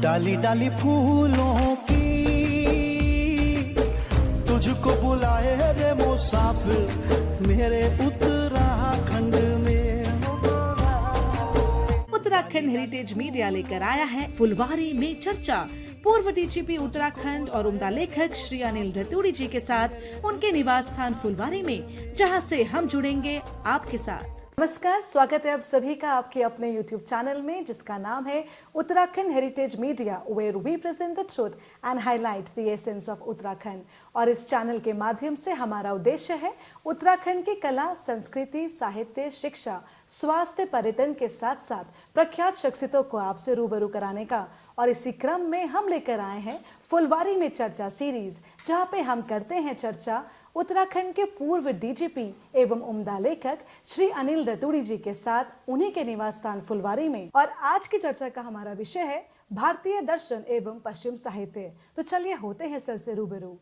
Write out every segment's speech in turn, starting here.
डाली डाली फूलों की तुझको बुलाए रे मुसाफिर मेरे उत्तराखंड में। उत्तराखंड हेरिटेज मीडिया लेकर आया है फुलवारी में चर्चा। पूर्व डीजीपी उत्तराखंड और उम्दा लेखक श्री अनिल रतूड़ी जी के साथ उनके निवास स्थान फुलवारी में, जहां से हम जुड़ेंगे आपके साथ। नमस्कार, स्वागत है आप सभी का आपके अपने YouTube चैनल में जिसका नाम है Uttarakhand heritage media, where we present the truth and highlight the essence of Uttarakhand. और इस चैनल के माध्यम से हमारा उद्देश्य है उत्तराखंड की कला, संस्कृति, साहित्य, शिक्षा, स्वास्थ्य, पर्यटन के साथ साथ प्रख्यात शख्सियतों को आपसे रूबरू कराने का। और इसी क्रम में हम लेकर आए हैं फुलवारी में चर्चा सीरीज, जहां पे हम करते हैं चर्चा उत्तराखंड के पूर्व डीजीपी एवं उम्दा लेखक श्री अनिल रतूड़ी जी के साथ, उन्हीं के निवास स्थान फुलवारी में। और आज की चर्चा का हमारा विषय है भारतीय दर्शन एवं पश्चिम साहित्य। तो चलिए होते हैं सर से रूबरू।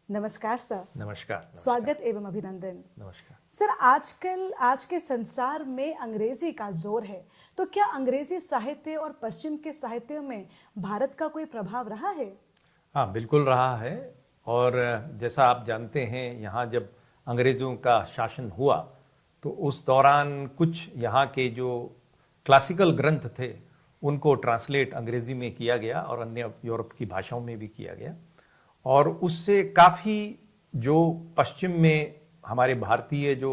नमस्कार सर। नमस्कार। स्वागत एवं अभिनंदन। नमस्कार सर, आजकल आज के संसार में अंग्रेजी का जोर है, तो क्या अंग्रेजी साहित्य और पश्चिम के साहित्य में भारत का कोई प्रभाव रहा है? हाँ, बिल्कुल रहा है। और जैसा आप जानते हैं, यहाँ जब अंग्रेज़ों का शासन हुआ तो उस दौरान कुछ यहाँ के जो क्लासिकल ग्रंथ थे उनको ट्रांसलेट अंग्रेज़ी में किया गया और अन्य यूरोप की भाषाओं में भी किया गया। और उससे काफ़ी जो पश्चिम में हमारे भारतीय जो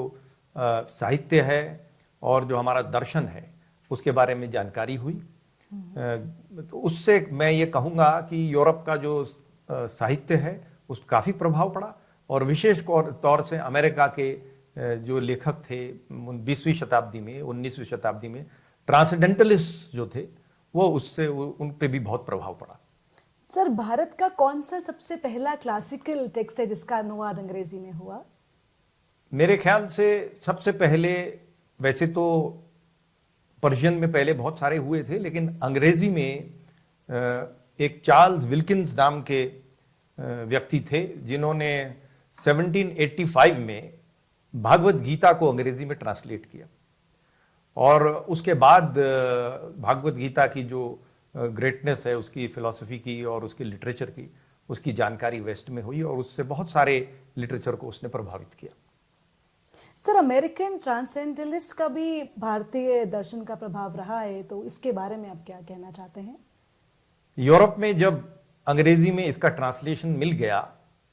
साहित्य है और जो हमारा दर्शन है उसके बारे में जानकारी हुई। तो उससे मैं ये कहूँगा कि यूरोप का जो साहित्य है उस काफ़ी प्रभाव पड़ा। और विशेष तौर से अमेरिका के जो लेखक थे 20वीं शताब्दी में, 19वीं शताब्दी में ट्रांसेंडेंटलिस्ट जो थे वो उससे उन पे भी बहुत प्रभाव पड़ा। सर, भारत का कौन सा सबसे पहला क्लासिकल टेक्स्ट है जिसका अनुवाद अंग्रेजी में हुआ? मेरे ख्याल से सबसे पहले, वैसे तो पर्शियन में पहले बहुत सारे हुए थे, लेकिन अंग्रेजी में एक चार्ल्स विल्किंस नाम के व्यक्ति थे जिन्होंने 1785 में भागवत गीता को अंग्रेजी में ट्रांसलेट किया। और उसके बाद भागवत गीता की जो ग्रेटनेस है, उसकी फिलॉसफी की और उसकी लिटरेचर की, उसकी जानकारी वेस्ट में हुई और उससे बहुत सारे लिटरेचर को उसने प्रभावित किया। सर, अमेरिकन ट्रांसेंडेंटलिस्ट का भी भारतीय दर्शन का प्रभाव रहा है, तो इसके बारे में आप क्या कहना चाहते हैं? यूरोप में जब अंग्रेजी में इसका ट्रांसलेशन मिल गया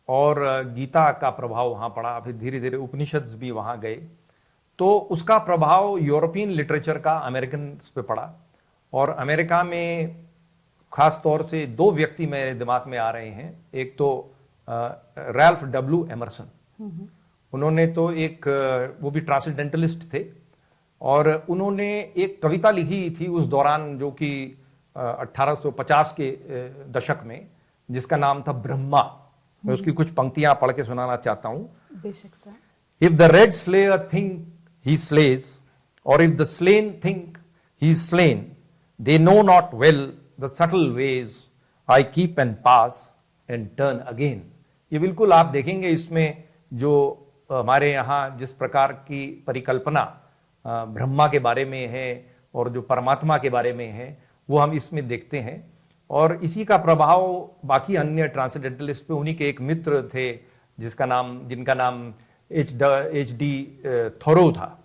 और गीता का प्रभाव वहाँ पड़ा, फिर धीरे धीरे उपनिषद भी वहाँ गए, तो उसका प्रभाव यूरोपियन लिटरेचर का अमेरिकन पे पड़ा। और अमेरिका में खास तौर से दो व्यक्ति मेरे दिमाग में आ रहे हैं। एक तो रैल्फ डब्ल्यू एमरसन, उन्होंने तो एक वो भी ट्रांसेंडेंटलिस्ट थे और उन्होंने एक कविता लिखी थी उस दौरान जो कि 1850 के दशक में, जिसका नाम था ब्रह्मा। मैं उसकी कुछ पंक्तियां पढ़ के सुनाना चाहता हूं। बेशक sir. If the red slayer think he slays और if the slain think he slain, they know not well the subtle ways I keep and pass and turn again. ये बिल्कुल आप देखेंगे इसमें जो हमारे यहाँ जिस प्रकार की परिकल्पना ब्रह्मा के बारे में है और जो परमात्मा के बारे में है वो हम इसमें देखते हैं। और इसी का प्रभाव बाकी अन्य ट्रांसेंडेंटलिस्ट पे, उन्हीं के एक मित्र थे जिनका नाम एच डी थोरो था।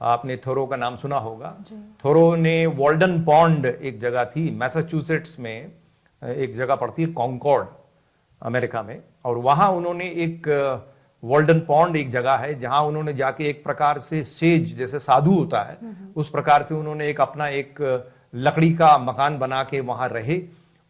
आपने थोरो का नाम सुना होगा। थोरो ने वॉल्डन पॉन्ड, एक जगह थी मैसाचुसेट्स में, एक जगह पड़ती है कॉन्कॉर्ड अमेरिका में, और वहां उन्होंने एक वॉल्डन पॉन्ड एक जगह है जहां उन्होंने जाके एक प्रकार से सेज जैसे साधु होता है उस प्रकार से उन्होंने एक अपना एक लकड़ी का मकान बना के वहां रहे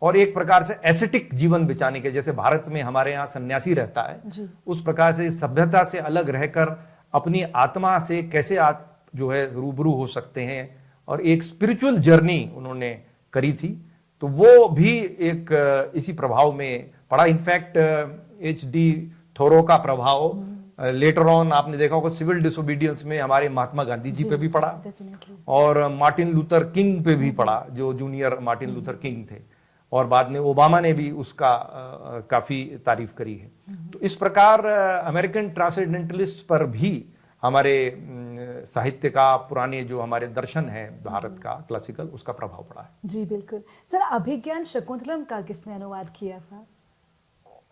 और एक प्रकार से एसेटिक जीवन बिताने के, जैसे भारत में हमारे यहाँ सन्यासी रहता है, उस प्रकार से सभ्यता से अलग रहकर अपनी आत्मा से कैसे आप जो है रूबरू हो सकते हैं और एक स्पिरिचुअल जर्नी उन्होंने करी थी। तो वो भी एक इसी प्रभाव में पड़ा। इनफैक्ट एच डी थोरो का प्रभाव लेटर ऑन आपने देखा होगा सिविल डिसोबीडियंस में हमारे महात्मा गांधी जी पे भी पड़ा और मार्टिन लूथर किंग पे भी पड़ा, जो जूनियर मार्टिन लूथर किंग थे, और बाद में ओबामा ने भी उसका काफी तारीफ करी है। तो इस प्रकार अमेरिकन ट्रांसेंडेंटलिस्ट पर भी हमारे साहित्य का, पुराने जो हमारे दर्शन है भारत का क्लासिकल, उसका प्रभाव पड़ा है। जी बिल्कुल सर, अभिज्ञान शकुंतलम का किसने अनुवाद किया था?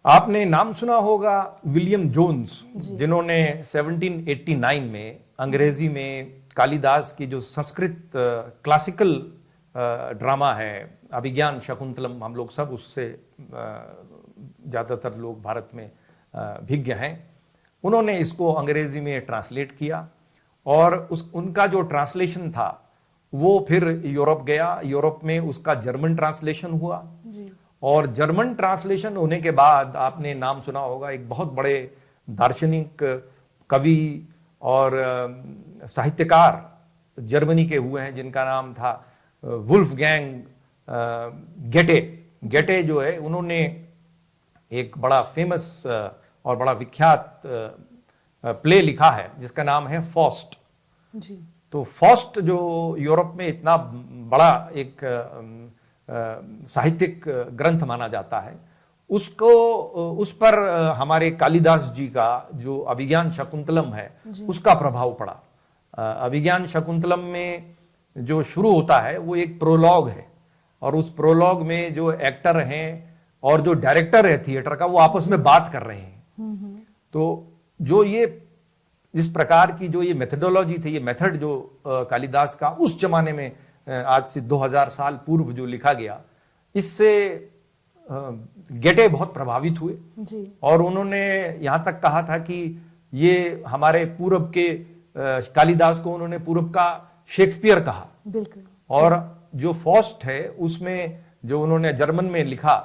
आपने नाम सुना होगा विलियम जोन्स, जिन्होंने 1789 में अंग्रेजी में कालिदास की जो संस्कृत क्लासिकल ड्रामा है अभिज्ञान शकुंतलम, हम लोग सब उससे ज़्यादातर लोग भारत में भिज्ञ हैं, उन्होंने इसको अंग्रेजी में ट्रांसलेट किया और उनका जो ट्रांसलेशन था वो फिर यूरोप गया। यूरोप में उसका जर्मन ट्रांसलेशन हुआ जी। और जर्मन ट्रांसलेशन होने के बाद आपने नाम सुना होगा एक बहुत बड़े दार्शनिक, कवि और साहित्यकार जर्मनी के हुए हैं जिनका नाम था वुल्फगैंग गेटे। गेटे जो है उन्होंने एक बड़ा फेमस और बड़ा विख्यात प्ले लिखा है जिसका नाम है फॉस्ट। जी। तो फॉस्ट जो यूरोप में इतना बड़ा एक साहित्यिक ग्रंथ माना जाता है, उसको उस पर हमारे कालिदास जी का जो अभिज्ञान शकुंतलम है उसका प्रभाव पड़ा। अभिज्ञान शकुंतलम में जो शुरू होता है वो एक प्रोलॉग है और उस प्रोलॉग में जो एक्टर हैं और जो डायरेक्टर है थिएटर का वो आपस में बात कर रहे हैं। तो जो ये इस प्रकार की जो ये मेथडोलॉजी थी, ये मेथड जो कालिदास का उस जमाने में आज से 2000 साल पूर्व जो लिखा गया, इससे गेटे बहुत प्रभावित हुए जी। और उन्होंने यहां तक कहा था कि ये हमारे पूर्व के कालिदास को उन्होंने पूर्व का शेक्सपियर कहा। बिल्कुल। और जो फॉस्ट है उसमें जो उन्होंने जर्मन में लिखा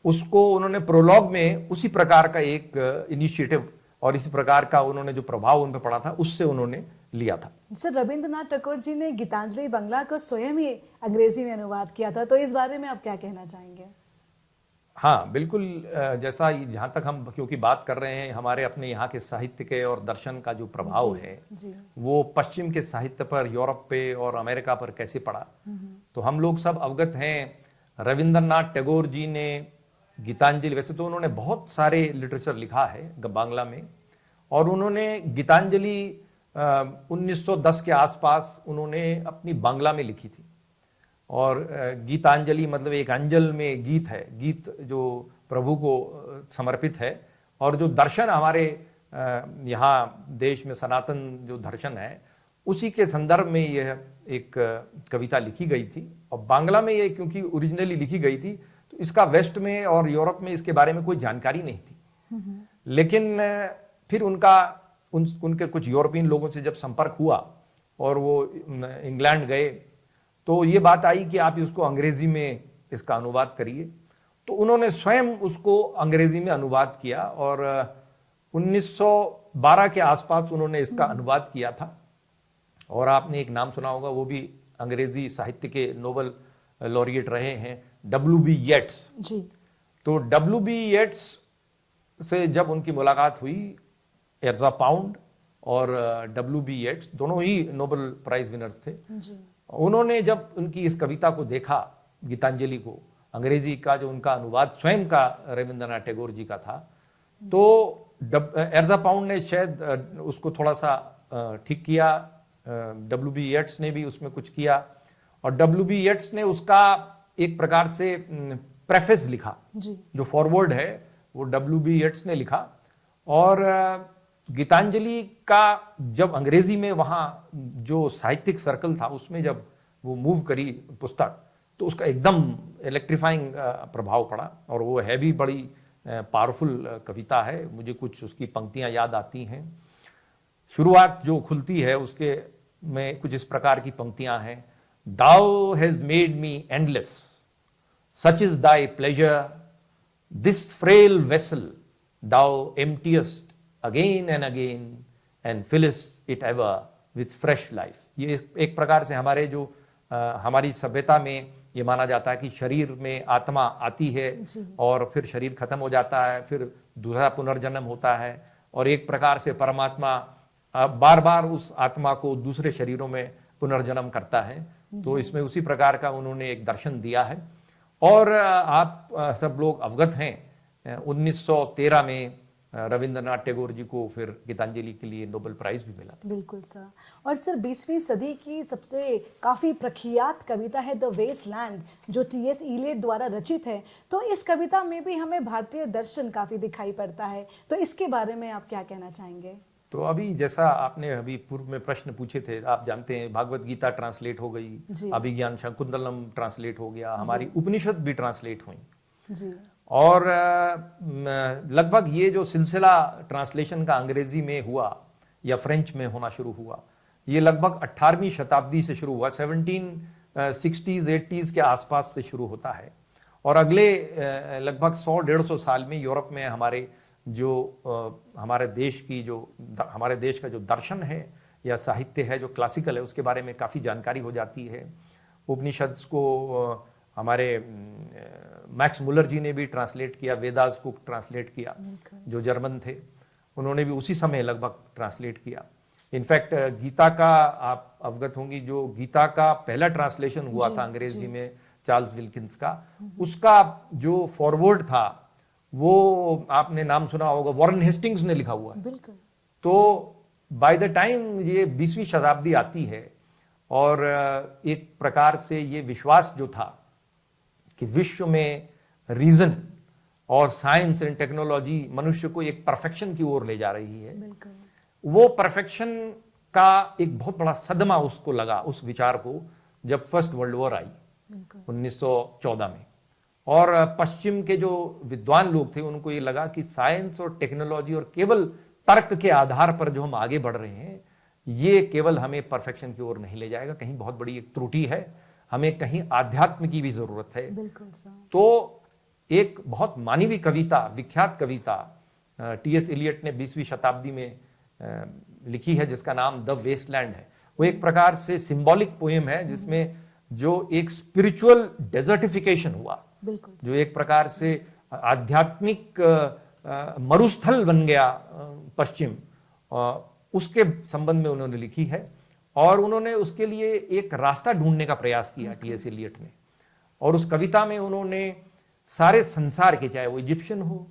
उसको उन्होंने प्रोलॉग में उसी प्रकार का एक इनिशिएटिव और इसी प्रकार का उन्होंने जो प्रभाव उन पर पड़ा था उससे उन्होंने लिया था। सर, रविंद्रनाथ टैगोर जी ने गीतांजलि बंगला को स्वयं ही अंग्रेजी में अनुवाद किया था, तो इस बारे में आप क्या कहना चाहेंगे? हाँ बिल्कुल, जैसा जहां तक हम क्योंकि बात कर रहे हैं हमारे अपने यहाँ के साहित्य के और दर्शन का जो प्रभाव है वो पश्चिम के साहित्य पर, यूरोप पे और अमेरिका पर कैसे पड़ा, तो हम लोग सब अवगत हैं। रविंद्रनाथ टैगोर जी ने गीतांजलि, वैसे तो उन्होंने बहुत सारे लिटरेचर लिखा है बांग्ला में, और उन्होंने गीतांजलि 1910 के आसपास उन्होंने अपनी बांग्ला में लिखी थी। और गीतांजलि मतलब एक अंजल में गीत है, गीत जो प्रभु को समर्पित है। और जो दर्शन हमारे यहाँ देश में सनातन जो दर्शन है उसी के संदर्भ में यह एक कविता लिखी गई थी। और बांग्ला में ये क्योंकि ओरिजिनली लिखी गई थी तो इसका वेस्ट में और यूरोप में इसके बारे में कोई जानकारी नहीं थी। लेकिन फिर उनके कुछ यूरोपियन लोगों से जब संपर्क हुआ और वो इंग्लैंड गए तो ये बात आई कि आप इसको अंग्रेजी में इसका अनुवाद करिए। तो उन्होंने स्वयं उसको अंग्रेजी में अनुवाद किया और 1912 के आसपास उन्होंने इसका अनुवाद किया था। और आपने एक नाम सुना होगा, वो भी अंग्रेजी साहित्य के नोबेल लॉरिएट रहे हैं, W.B. येट्स जी। तो W.B. येट्स से जब उनकी मुलाकात हुई, एर्जा पाउंड और W.B. येट्स दोनों ही नोबेल प्राइज विनर्स थे जी। उन्होंने जब उनकी इस कविता को देखा, गीतांजलि को, अंग्रेजी का जो उनका अनुवाद स्वयं का रविंद्रनाथ टैगोर जी का था, तो एर्जा पाउंड ने शायद उसको थोड़ा सा ठीक किया, W.B. येट्स ने भी उसमें कुछ किया, और W.B. येट्स ने उसका एक प्रकार से प्रेफेस लिखा जी। जो फॉरवर्ड है वो W.B. येट्स ने लिखा। और गीतांजलि का जब अंग्रेजी में वहां जो साहित्यिक सर्कल था उसमें जब वो मूव करी पुस्तक, तो उसका एकदम इलेक्ट्रीफाइंग प्रभाव पड़ा। और वो है भी बड़ी पावरफुल कविता है। मुझे कुछ उसकी पंक्तियां याद आती हैं। शुरुआत जो खुलती है उसके में कुछ इस प्रकार की पंक्तियां हैं। Thou has made me endless, such is thy pleasure, this frail vessel thou emptiest again and again and fillest it ever with fresh life। ये एक प्रकार से हमारे जो हमारी सभ्यता में ये माना जाता है कि शरीर में आत्मा आती है और फिर शरीर खत्म हो जाता है, फिर दूसरा पुनर्जन्म होता है, और एक प्रकार से परमात्मा बार बार उस आत्मा को दूसरे शरीरों में पुनर्जन्म करता है। तो इसमें उसी प्रकार का उन्होंने एक दर्शन दिया है। और आप सब लोग अवगत हैं 1913 में रविंद्रनाथ टैगोर जी को फिर गीतांजलि के लिए नोबेल प्राइज भी मिला। बिल्कुल सर। और सर 20वीं सदी की सबसे काफ़ी प्रख्यात कविता है द वेस्टलैंड, जो टी.एस. इलियट द्वारा रचित है। तो इस कविता में भी हमें भारतीय दर्शन काफ़ी दिखाई पड़ता है, तो इसके बारे में आप क्या कहना चाहेंगे? तो अभी जैसा आपने अभी पूर्व में प्रश्न पूछे थे, आप जानते हैं भागवत गीता ट्रांसलेट हो गई, अभिज्ञान शाकुंतलम ट्रांसलेट हो गया, हमारी उपनिषद भी ट्रांसलेट हुई जी। और लगभग ये जो सिलसिला ट्रांसलेशन का अंग्रेजी में हुआ या फ्रेंच में होना शुरू हुआ, ये लगभग 18वीं शताब्दी से शुरू हुआ, 1760s 80s के आसपास से शुरू होता है और अगले लगभग 100-150 साल में यूरोप में हमारे देश का जो दर्शन है या साहित्य है जो क्लासिकल है उसके बारे में काफ़ी जानकारी हो जाती है। उपनिषद को हमारे मैक्स मुलर जी ने भी ट्रांसलेट किया, वेदास को ट्रांसलेट किया, जो जर्मन थे, उन्होंने भी उसी समय लगभग ट्रांसलेट किया। इनफैक्ट गीता का आप अवगत होंगी, जो गीता का पहला ट्रांसलेशन हुआ था अंग्रेजी में चार्ल्स विल्किंस का, उसका जो फॉरवर्ड था वो आपने नाम सुना होगा, वॉरेन हेस्टिंग्स ने लिखा हुआ है। बिल्कुल। तो बाय द टाइम ये 20वीं शताब्दी आती है और एक प्रकार से ये विश्वास जो था कि विश्व में रीजन और साइंस एंड टेक्नोलॉजी मनुष्य को एक परफेक्शन की ओर ले जा रही है, वो परफेक्शन का एक बहुत बड़ा सदमा उसको लगा, उस विचार को, जब फर्स्ट वर्ल्ड वॉर आई 1914 में। और पश्चिम के जो विद्वान लोग थे उनको ये लगा कि साइंस और टेक्नोलॉजी और केवल तर्क के आधार पर जो हम आगे बढ़ रहे हैं ये केवल हमें परफेक्शन की ओर नहीं ले जाएगा, कहीं बहुत बड़ी एक त्रुटि है, हमें कहीं आध्यात्म की भी जरूरत है। बिल्कुल सर। तो एक बहुत मानवीय कविता, विख्यात कविता टी.एस. इलियट ने 20वीं शताब्दी में लिखी है जिसका नाम द वेस्टलैंड है। वो एक प्रकार से सिंबॉलिक पोएम है जिसमें जो एक स्पिरिचुअल डेजर्टिफिकेशन हुआ, जो एक प्रकार से आध्यात्मिक मरुस्थल बन गया पश्चिम, उसके संबंध में उन्होंने लिखी है और उन्होंने उसके लिए एक रास्ता ढूंढने का प्रयास किया टी.एस. इलियट ने। और उस कविता में उन्होंने सारे संसार के, चाहे वो इजिप्शियन हो,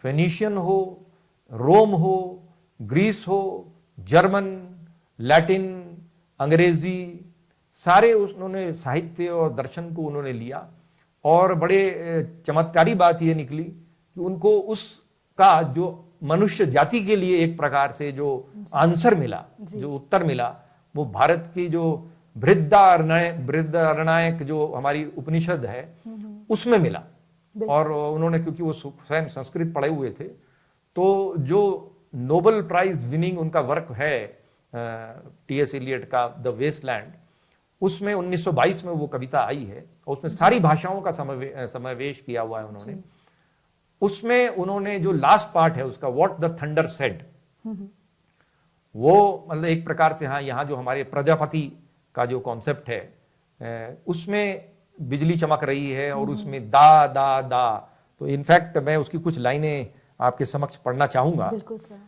फेनिशियन हो, रोम हो, ग्रीस हो, जर्मन, लैटिन, अंग्रेजी, सारे उन्होंने साहित्य और दर्शन को उन्होंने लिया और बड़े चमत्कारी बात यह निकली कि उनको उसका जो मनुष्य जाति के लिए एक प्रकार से जो आंसर मिला, जो उत्तर मिला, वो भारत की जो बृहदारण्यक जो हमारी उपनिषद है उसमें मिला। और उन्होंने, क्योंकि वो स्वयं संस्कृत पढ़े हुए थे, तो जो नोबेल प्राइज विनिंग उनका वर्क है टी.एस. इलियट का द वेस्टलैंड, उसमें 1922 में वो कविता आई है और उसमें सारी भाषाओं का समावेश किया हुआ है उन्होंने। उसमें उन्होंने जो लास्ट पार्ट है उसका, व्हाट द थंडर सेड, वो मतलब एक प्रकार से, हाँ, यहाँ जो हमारे प्रजापति का जो कॉन्सेप्ट है उसमें बिजली चमक रही है और उसमें दा दा दा, तो इनफैक्ट मैं उसकी कुछ लाइनें आपके समक्ष पढ़ना चाहूंगा। बिल्कुल sir.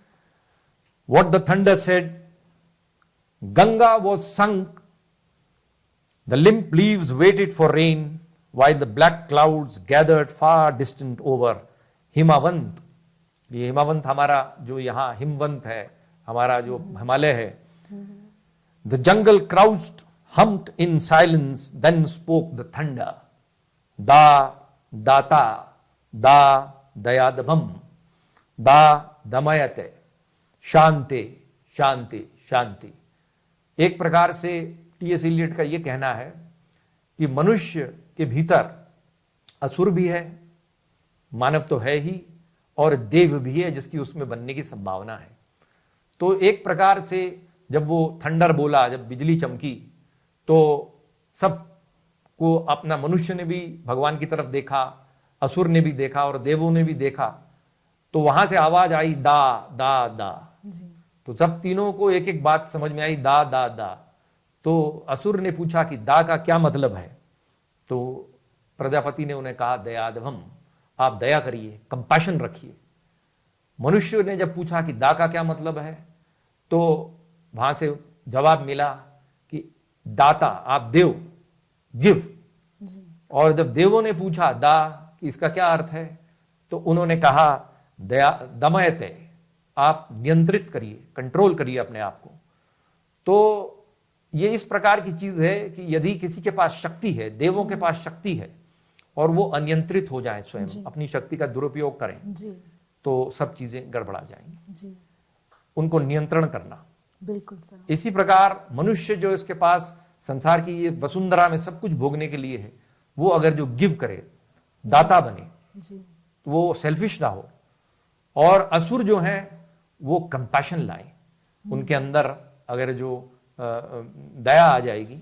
What the thunder said, Ganga was sunk, the limp leaves waited for rain while the black clouds gathered far distant over हिमावंत। ये हिमावंत हमारा जो यहाँ हिमवंत है, हमारा जो हिमालय है। The jungle crouched, humped in silence, then spoke the thunder, da data da dayadabam da damayate शांति शांति शांति। एक प्रकार से टी.एस. इलियट का यह कहना है कि मनुष्य के भीतर असुर भी है, मानव तो है ही, और देव भी है जिसकी उसमें बनने की संभावना है। तो एक प्रकार से जब वो थंडर बोला, जब बिजली चमकी, तो सब को अपना, मनुष्य ने भी भगवान की तरफ देखा, असुर ने भी देखा और देवों ने भी देखा, तो वहां से आवाज आई दा दा दा। तो सब तीनों को एक एक बात समझ में आई, दा दा दा। तो असुर ने पूछा कि दा का क्या मतलब है, तो प्रजापति ने उन्हें कहा दयादवम, आप दया करिए, कंपैशन रखिए। मनुष्य ने जब पूछा कि दा का क्या मतलब है, तो वहां से जवाब मिला कि दाता, आप देव, गिव। और जब देवों ने पूछा दा कि इसका क्या अर्थ है, तो उन्होंने कहा दमयते, आप नियंत्रित करिए, कंट्रोल करिए अपने आप को। तो ये इस प्रकार की चीज है कि यदि किसी के पास शक्ति है, देवों के पास शक्ति है, और वो अनियंत्रित हो जाए, स्वयं अपनी शक्ति का दुरुपयोग करें, जी तो सब चीजें गड़बड़ा जाएंगी। जी उनको नियंत्रण करना। बिल्कुल सर। इसी प्रकार मनुष्य जो इसके पास संसार की ये वसुंधरा में सब कुछ भोगने के लिए है, वो अगर जो गिव करे, दाता बने, जी तो वो सेल्फिश ना हो। और असुर जो हैं वो कंपैशन लाए, उनके अंदर अगर जो दया आ जाएगी,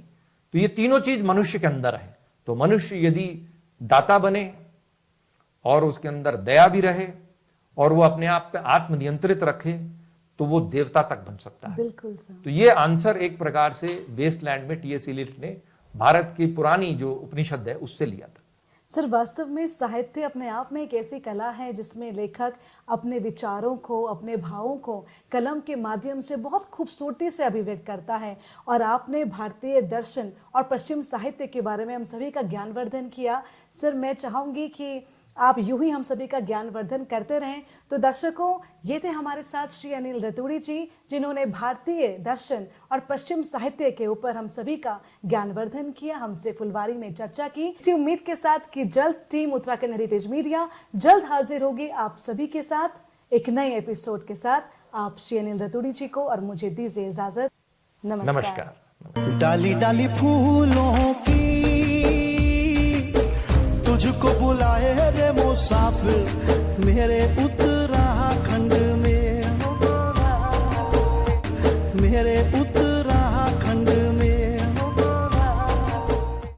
तो ये तीनों चीज मनुष्य के अंदर है। तो मनुष्य यदि दाता बने और उसके अंदर दया भी रहे और वो अपने आप पे आत्मनियंत्रित रखे, तो वो देवता तक बन सकता है। बिल्कुल सर। तो ये आंसर एक प्रकार से वेस्टलैंड में टी.एस. इलियट ने भारत की पुरानी जो उपनिषद है उससे लिया था। सर, वास्तव में साहित्य अपने आप में एक ऐसी कला है जिसमें लेखक अपने विचारों को, अपने भावों को कलम के माध्यम से बहुत खूबसूरती से अभिव्यक्त करता है। और आपने भारतीय दर्शन और पश्चिम साहित्य के बारे में हम सभी का ज्ञानवर्धन किया। सर, मैं चाहूँगी कि आप यूं ही हम सभी का ज्ञानवर्धन करते रहें। तो दर्शकों, ये थे हमारे साथ श्री अनिल रतूड़ी जी, जिन्होंने भारतीय दर्शन और पश्चिम साहित्य के ऊपर हम सभी का ज्ञानवर्धन किया, हमसे फुलवारी में चर्चा की। इसी उम्मीद के साथ कि जल्द टीम उत्तराखंड हेरिटेज मीडिया जल्द हाजिर होगी आप सभी के साथ एक नए एपिसोड के साथ। आप श्री अनिल रतूड़ी जी को और मुझे दीजिए इजाजत। नमस्कार। डाली डाली फूलों की तुझको बुलाए रे मुसाफिर, मेरे